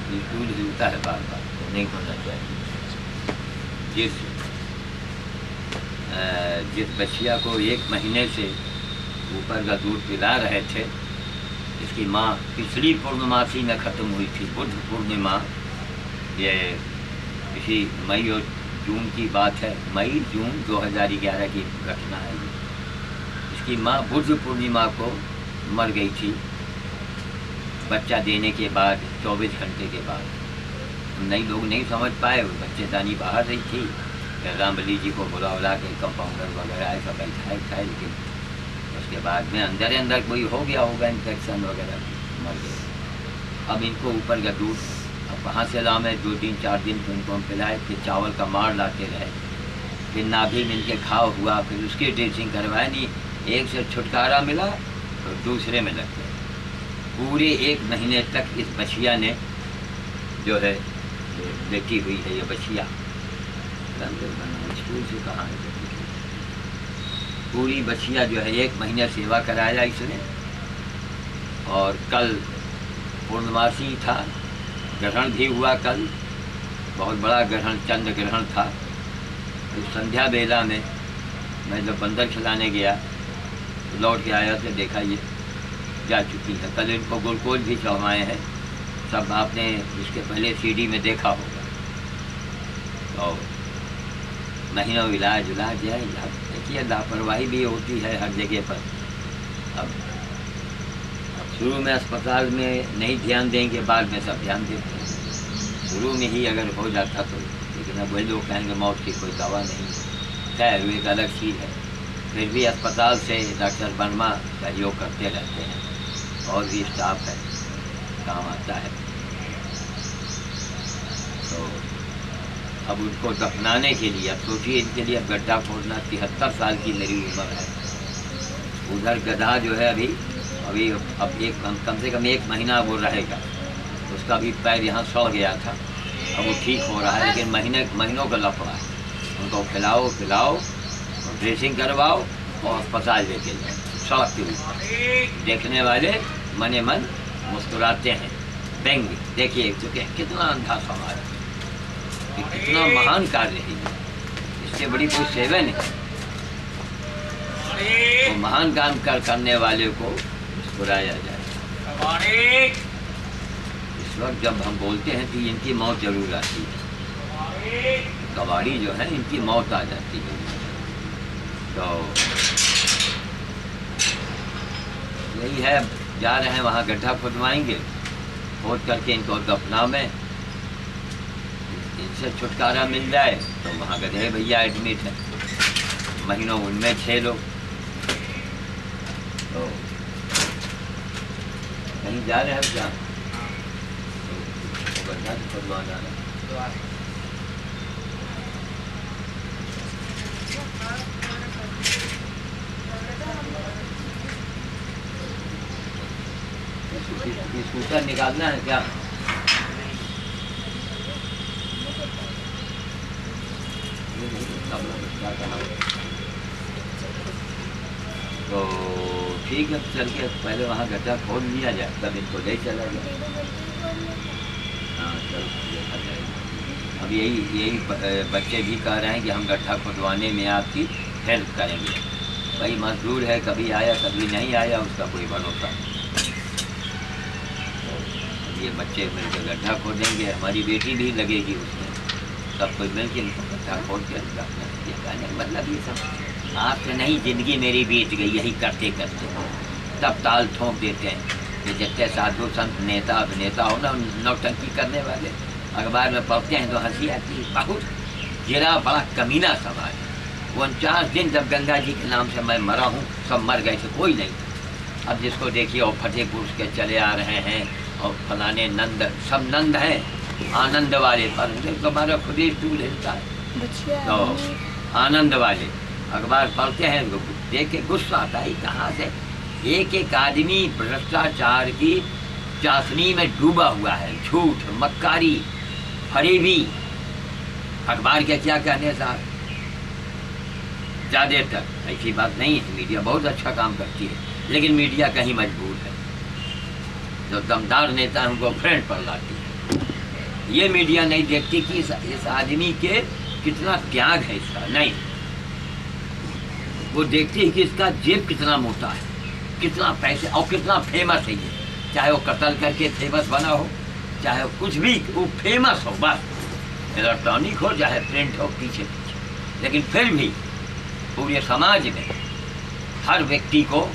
Stool हिलता है बार बार, तो नहीं होना चाहिए। जिस बच्चिया को 1 महीने से ऊपर का दूध पिला रहे थे, इसकी माँ पिछली पूर्णमासी में ख़त्म हुई थी, बुद्ध पूर्णिमा। ये इसी मई और जून की बात है, मई जून 2011 की घटना है। इसकी माँ बुद्ध पूर्णिमा को मर गई थी, बच्चा देने के बाद 24 घंटे के बाद। नई लोग नहीं समझ पाए, बच्चेदानी बाहर रही थी, फिर रामबली जी को बुला के कंपाउंडर वगैरह ऐसा बैठाए खाए, लेकिन उसके बाद में अंदर कोई हो गया होगा इन्फेक्शन वगैरह, मर गए। अब इनको ऊपर का दूध अब कहाँ से लामे, 2 दिन 4 दिन तो इनको हम पिलाए, फिर चावल का मार लाते रहे, फिर नाभि में इनके घाव हुआ, फिर उसकी ड्रेसिंग करवाए, नहीं एक से छुटकारा मिला तो दूसरे में लग गए। पूरे 1 महीने तक इस बछिया ने जो है लेटी हुई है, ये बछिया स्कूल से कहाँ है, पूरी बछिया जो है 1 महीने सेवा कराया इसने। और कल पूर्णमासी था, ग्रहण भी हुआ कल, बहुत बड़ा ग्रहण, चंद्र ग्रहण था। तो संध्या बेला में मैं जब बंदर खिलाने गया तो लौट के आया तो देखा ये जा चुकी है। कल इनको ग्लूकोज भी चढ़वाए हैं, सब आपने इसके पहले सीडी में देखा होगा। तो महीनों इलाज है, देखिए लापरवाही भी होती है हर जगह पर। अब शुरू में अस्पताल में नहीं ध्यान देंगे, बाद में सब ध्यान देते हैं। शुरू में ही अगर हो जाता तो, लेकिन अब वही लोग कहेंगे मौत की कोई दवा नहीं। खैर वो एक अलग चीज़ है, फिर भी अस्पताल से डॉक्टर वर्मा सहयोग करते रहते हैं, और भी स्टाफ है, काम आता है। तो अब उनको दफनाने के लिए, अब सोचिए इनके लिए अब गड्ढा खोदना, 73 साल की मेरी उम्र है। उधर गधा जो है अभी अब एक कम से कम 1 महीना वो रहेगा, उसका भी पैर यहाँ सड़ गया था, अब वो ठीक हो रहा है, लेकिन महीनों का लफड़ा है। उनको खिलाओ पिलाओ, ड्रेसिंग करवाओ और अस्पताल लेके जाओ, सड़क के ऊपर। देखने वाले मने मन मुस्कुराते हैं, व्यंग। देखिए तो कितना अंधा समाज है, कितना महान कार्य है, इससे बड़ी कोई सेवा नहीं। तो महान काम करने वाले को मुस्कुराया जाए। इस वक्त जब हम बोलते हैं कि इनकी मौत जरूर आती है, कबाड़ी जो है इनकी मौत आ जाती है। तो यही है, जा रहे हैं वहाँ गड्ढा खुदवाएंगे, खोद करके इनको दफना में, इनसे छुटकारा मिल जाए तो वहाँ गधे भैया एडमिट है, महीनों उनमें 6 लोग। तो कहीं जा रहे हैं क्या? तो गड्ढा खुदवा जाना। स्कूटर निकालना है क्या? तो ठीक है, चल के पहले वहाँ गड्ढा खोद लिया जाए, तब इनको ले चला जाए। हाँ चल देखा जाएगा। अब यही बच्चे भी कह रहे हैं कि हम गड्ढा खुदवाने में आपकी हेल्प करेंगे। भाई मजदूर है, कभी आया कभी नहीं आया, उसका कोई भरोसा नहीं। तो ये बच्चे मिलकर गड्ढा खोदेंगे, हमारी बेटी भी लगेगी उसमें, सब कोई मिल के गड्ढा खोद के कहने मतलब ये सब आपसे नहीं, जिंदगी मेरी बीत गई यही करते करते। तब ताल ठोंक देते हैं कि जितने साधु संत नेता अभिनेता हो ना, नौटंकी करने वाले अखबार में पढ़ते हैं तो हंसी आती है। बहुत गिरा बड़ा कमीना समाज है। 49 दिन जब गंगा जी के नाम से मैं मरा हूँ, सब मर गए थे, कोई नहीं। अब जिसको देखिए और फतेहपुर के चले आ रहे हैं, और फलाने नंद, सब नंद हैं, आनंद वाले, पर तुम्हारा खुद ही स्टूल हिलता है। तो आनंद वाले अखबार पढ़ते हैं, देख के गुस्सा आता है, कहाँ से एक आदमी भ्रष्टाचार की चाशनी में डूबा हुआ है, झूठ मक्कारी फरेबी। अखबार के क्या कहने साहब, ज़्यादातर ऐसी बात नहीं है, मीडिया बहुत अच्छा काम करती है, लेकिन मीडिया कहीं मजबूर है। जो दमदार नेता है उनको फ्रेंड पर लाती है। ये मीडिया नहीं देखती कि इस आदमी के कितना त्याग है इसका, नहीं, वो देखती है कि इसका जेब कितना मोटा है, कितना पैसे और कितना फेमस है ये। चाहे वो कत्ल करके फेमस बना हो, चाहे वो कुछ भी, वो फेमस हो, बस इलेक्ट्रॉनिक हो चाहे प्रिंट हो, पीछे पीछे। लेकिन फिर भी पूरे समाज में हर व्यक्ति को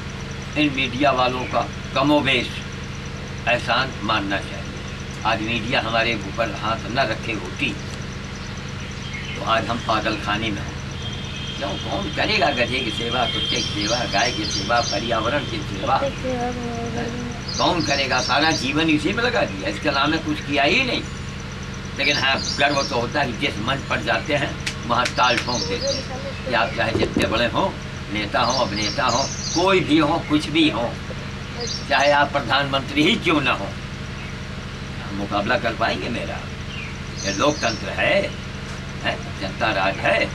इन मीडिया वालों का कमोबेश एहसान मानना चाहिए। आज मीडिया हमारे ऊपर हाथ न रखे होती तो आज हम पागल खाने में हों। क्यों, कौन करेगा गधे की सेवा, कुत्ते की सेवा, गाय की सेवा, पर्यावरण की सेवा, कौन करेगा? सारा जीवन इसी में लगा दिया, इसके अलावा कुछ किया ही नहीं। लेकिन हाँ, गर्व तो होता है कि जिस मंच पर जाते हैं वहाँ ताल ठोंक देते हैं कि आप चाहे जितने बड़े हों, नेता हों, अभिनेता हों, कोई भी हो, कुछ भी हो, चाहे आप प्रधानमंत्री ही क्यों ना हो, मुकाबला कर पाएंगे मेरा? ये लोकतंत्र है, जनता राज है।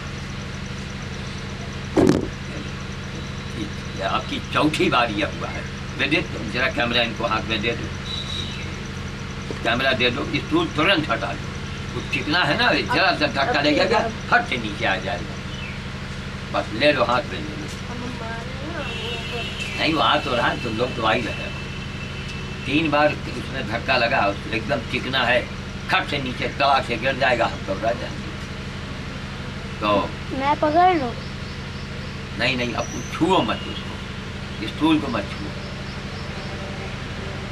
ये आपकी चौथी बार यह हुआ है। विदित, जरा कैमरा इनको हाथ में दे दो, कैमरा दे दो, स्टूल तुरंत हटा दो। कुछ चिकना है ना, जरा सा धक्का लगेगा, फट से नीचे आ जाएगा। बस ले लो, हाथ में ले लो। नहीं, वो हाथ हो रहा है, तुम लोग तो आ ही रहे हो। 3 बार उसमें धक्का लगा, एकदम चिकना है, खट से नीचे तवा से गिर जाएगा, हम तो रह जाएंगे। तो मैं पकड़ लूं? नहीं, अब छुओ मत उसको, स्टूल को मत छुओ।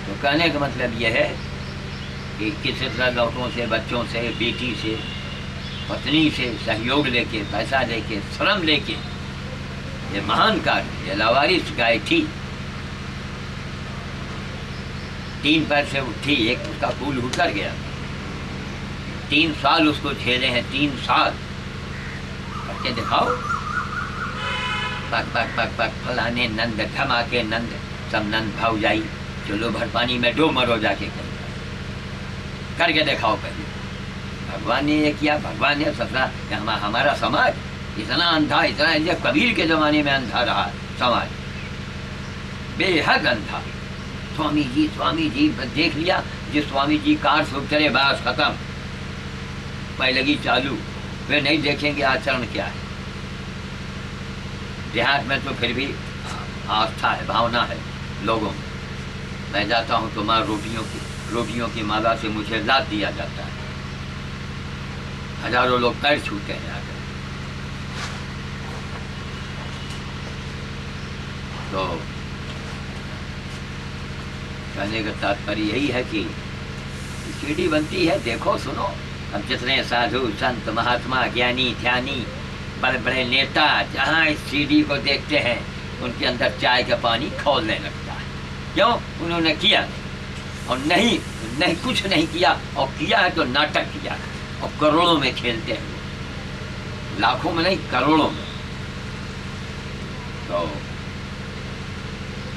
तो कहने का मतलब यह है कि किसी तरह लौटों से, बच्चों से, बेटी से, पत्नी से सहयोग लेके, पैसा लेके, श्रम लेके ये महान कार्य, ये लावारिस गाय थी, 3 पैर से उठी, एक उसका फूल उतर गया। 3 साल उसको झेले हैं, 3 साल। करके दिखाओ, पक पक पक पक फलाने नंद, धमाके नंद, सब नंद भाव जाई, चलो भर पानी में डूब मरो जाके, करके दिखाओ पहले। भगवान ने ये किया, भगवान ने ससरा, हमारा समाज इतना अंधा, इतना कबीर के जमाने में अंधा रहा समाज, बेहद अंधा। स्वामी जी देख लिया, जिस स्वामी जी कार से उतरे बस खत्म, पैलगी चालू, वे नहीं देखेंगे आचरण क्या है। देहात में तो फिर भी आस्था है, भावना है लोगों में। मैं जाता हूँ तो माँ रोटियों की माला से मुझे लाद दिया जाता है, हजारों लोग पैर छूते हैं आकर। तो कहने का तात्पर्य यही है कि सीढ़ी बनती है, देखो सुनो। अब जितने साधु संत महात्मा ज्ञानी ध्यानी बड़े बड़े नेता जहाँ इस सीढ़ी को देखते हैं उनके अंदर चाय का पानी खौलने लगता है। क्यों? उन्होंने किया नहीं, और नहीं कुछ नहीं किया, और किया है तो नाटक किया है, और करोड़ों में खेलते हैं, लाखों में नहीं, करोड़ों में। तो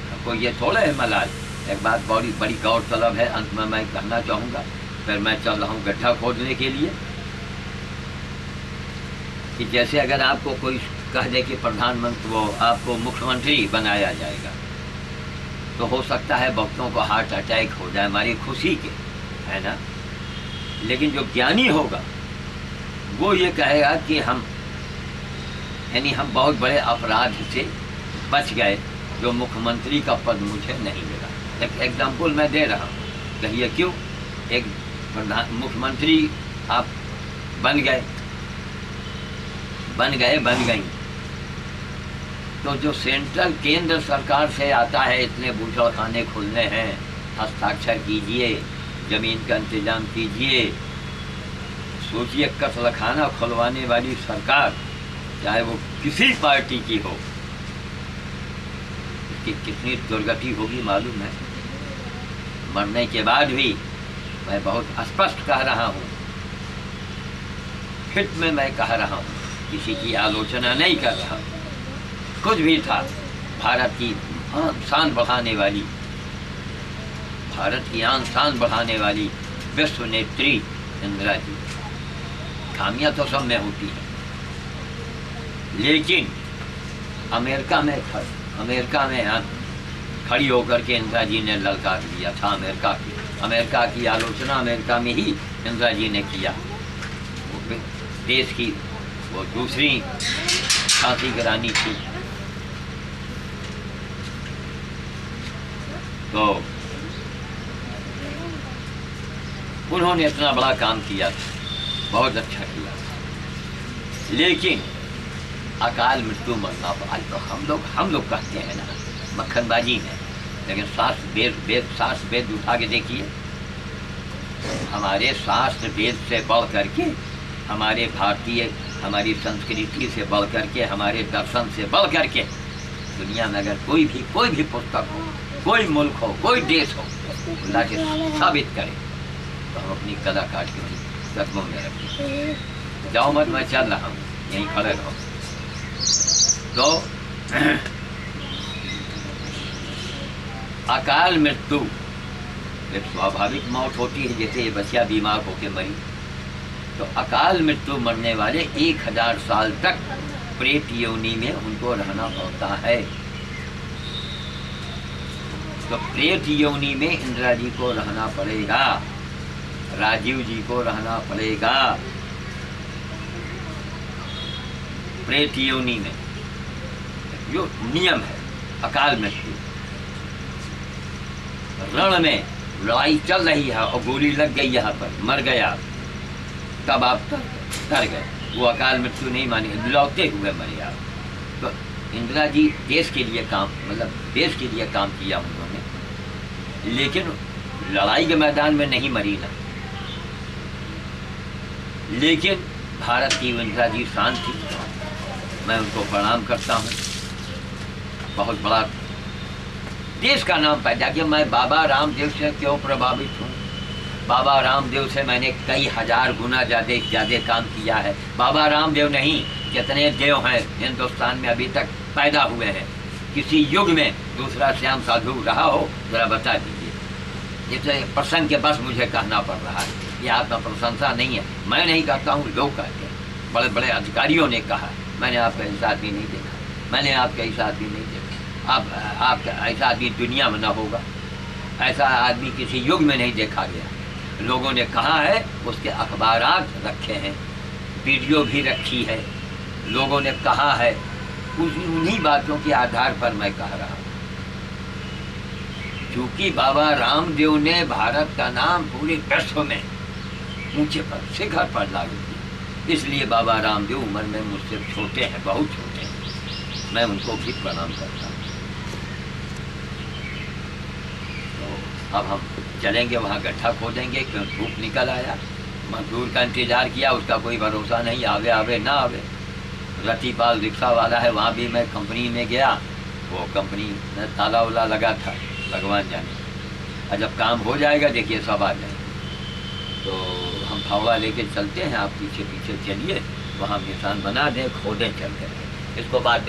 आपको ये थोड़ा है मलाल। एक बात बड़ी गौरतलब है, अंत में मैं कहना चाहूँगा, फिर मैं चल रहा हूँ गड्ढा खोदने के लिए, कि जैसे अगर आपको कोई कह दे कि प्रधानमंत्री, वो आपको मुख्यमंत्री बनाया जाएगा, तो हो सकता है भक्तों को हार्ट अटैक हो जाए हमारी खुशी के, है ना। लेकिन जो ज्ञानी होगा वो ये कहेगा कि हम बहुत बड़े अपराध से बच गए, जो मुख्यमंत्री का पद मुझे नहीं मिला। एक एग्जाम्पल मैं दे रहा हूँ, कहिए क्यों? एक मुख्यमंत्री आप बन गई, तो जो सेंट्रल केंद्र सरकार से आता है, इतने बूचड़ खाने खुलने हैं, हस्ताक्षर कीजिए, जमीन का इंतजाम कीजिए। सोचिए, कत्लखाना खुलवाने वाली सरकार, चाहे वो किसी पार्टी की हो, इसकी कितनी दुर्गति होगी मालूम है। मरने के बाद भी मैं बहुत स्पष्ट कह रहा हूँ, फिर में मैं कह रहा हूँ, किसी की आलोचना नहीं कर रहा हूँ। कुछ भी था, भारत की शान बढ़ाने वाली, भारत की आन शान बढ़ाने वाली विश्व नेत्री इंदिरा जी। खामियां तो सब में होती है, लेकिन अमेरिका में खड़ी होकर के इंदिरा जी ने ललकार दिया था। अमेरिका की आलोचना अमेरिका में ही इंदिरा जी ने किया। वो देश की वो दूसरी झांसी की रानी थी। तो उन्होंने इतना बड़ा काम किया था, बहुत अच्छा किया, लेकिन अकाल मृत्यु मरना आज तो हम लोग कहते हैं ना मक्खनबाजी में, लेकिन शास्त्र वेद उठा के देखिए। हमारे शास्त्र वेद से बढ़ करके, हमारे भारतीय हमारी संस्कृति से बढ़ करके, हमारे दर्शन से बढ़ करके दुनिया में अगर कोई भी पुस्तक हो, कोई मुल्क हो, कोई देश हो, अल्लाह के साबित करे तो हम अपनी कला काट के कदमों में रखें। जाओ मत, मैं चल रहा हूँ, यहीं खड़े रहो। तो अकाल मृत्यु एक स्वाभाविक मौत होती है, जैसे ये बच्चा बीमार होकर मरी। तो अकाल मृत्यु मरने वाले 1000 साल तक प्रेत योनि में उनको रहना पड़ता है। तो प्रेत योनि में इंदिरा जी को रहना पड़ेगा, राजीव जी को रहना पड़ेगा प्रेत योनि में। जो नियम है अकाल मृत्यु, रण में लड़ाई चल रही है और गोली लग गई, यहाँ पर मर गया, तब आप तर गए, वो अकाल मृत्यु नहीं मानी, लौटते हुए मरे आप। तो इंदिरा जी देश के लिए काम, मतलब देश के लिए काम किया उन्होंने, लेकिन लड़ाई के मैदान में नहीं मरी ना। लेकिन भारत की इंदिरा जी शान थी, मैं उनको प्रणाम करता हूँ। बहुत बड़ा देश का नाम पैदा किया। मैं बाबा रामदेव से क्यों प्रभावित हूँ? बाबा रामदेव से मैंने कई हजार गुना ज़्यादा काम किया है। बाबा रामदेव नहीं, जितने देव हैं हिंदुस्तान में अभी तक पैदा हुए हैं, किसी युग में दूसरा श्याम साधु रहा हो, ज़रा बता दीजिए। जैसे प्रसंग के बस मुझे कहना पड़ रहा है, यह आत्मा प्रशंसा नहीं है, मैं नहीं कहता हूँ, लोग कहते हैं। बड़े बड़े अधिकारियों ने कहा, मैंने आपका ऐसा आदमी नहीं देखा, मैंने आपका ऐसा आदमी नहीं देखा, आपका ऐसा आदमी दुनिया में न होगा, ऐसा आदमी किसी युग में नहीं देखा गया। लोगों ने कहा है, उसके अखबारात रखे हैं, वीडियो भी रखी है, लोगों ने कहा है, उन्हीं बातों के आधार पर मैं कह रहा हूँ। क्योंकि बाबा रामदेव ने भारत का नाम पूरे विश्व में ऊंचे पर, शिखर पर लागू किया, इसलिए बाबा रामदेव उम्र में मुझसे छोटे हैं, बहुत छोटे हैं, मैं उनको भी प्रणाम करता हूँ। अब हम चलेंगे, वहाँ गड्ढा खोदेंगे, क्यों धूप निकल आया। मजदूर का इंतज़ार किया, उसका कोई भरोसा नहीं, आवे ना आवे। रतीपाल रिक्शा वाला है, वहाँ भी मैं कंपनी में गया, वो कंपनी में ताला वाला लगा था, भगवान जाने। और जब काम हो जाएगा देखिए सब आ जाएंगे। तो हम फावड़ा लेके चलते हैं, आप पीछे पीछे चलिए, वहाँ निशान बना दें, खोदें चलते हैं इसको बाद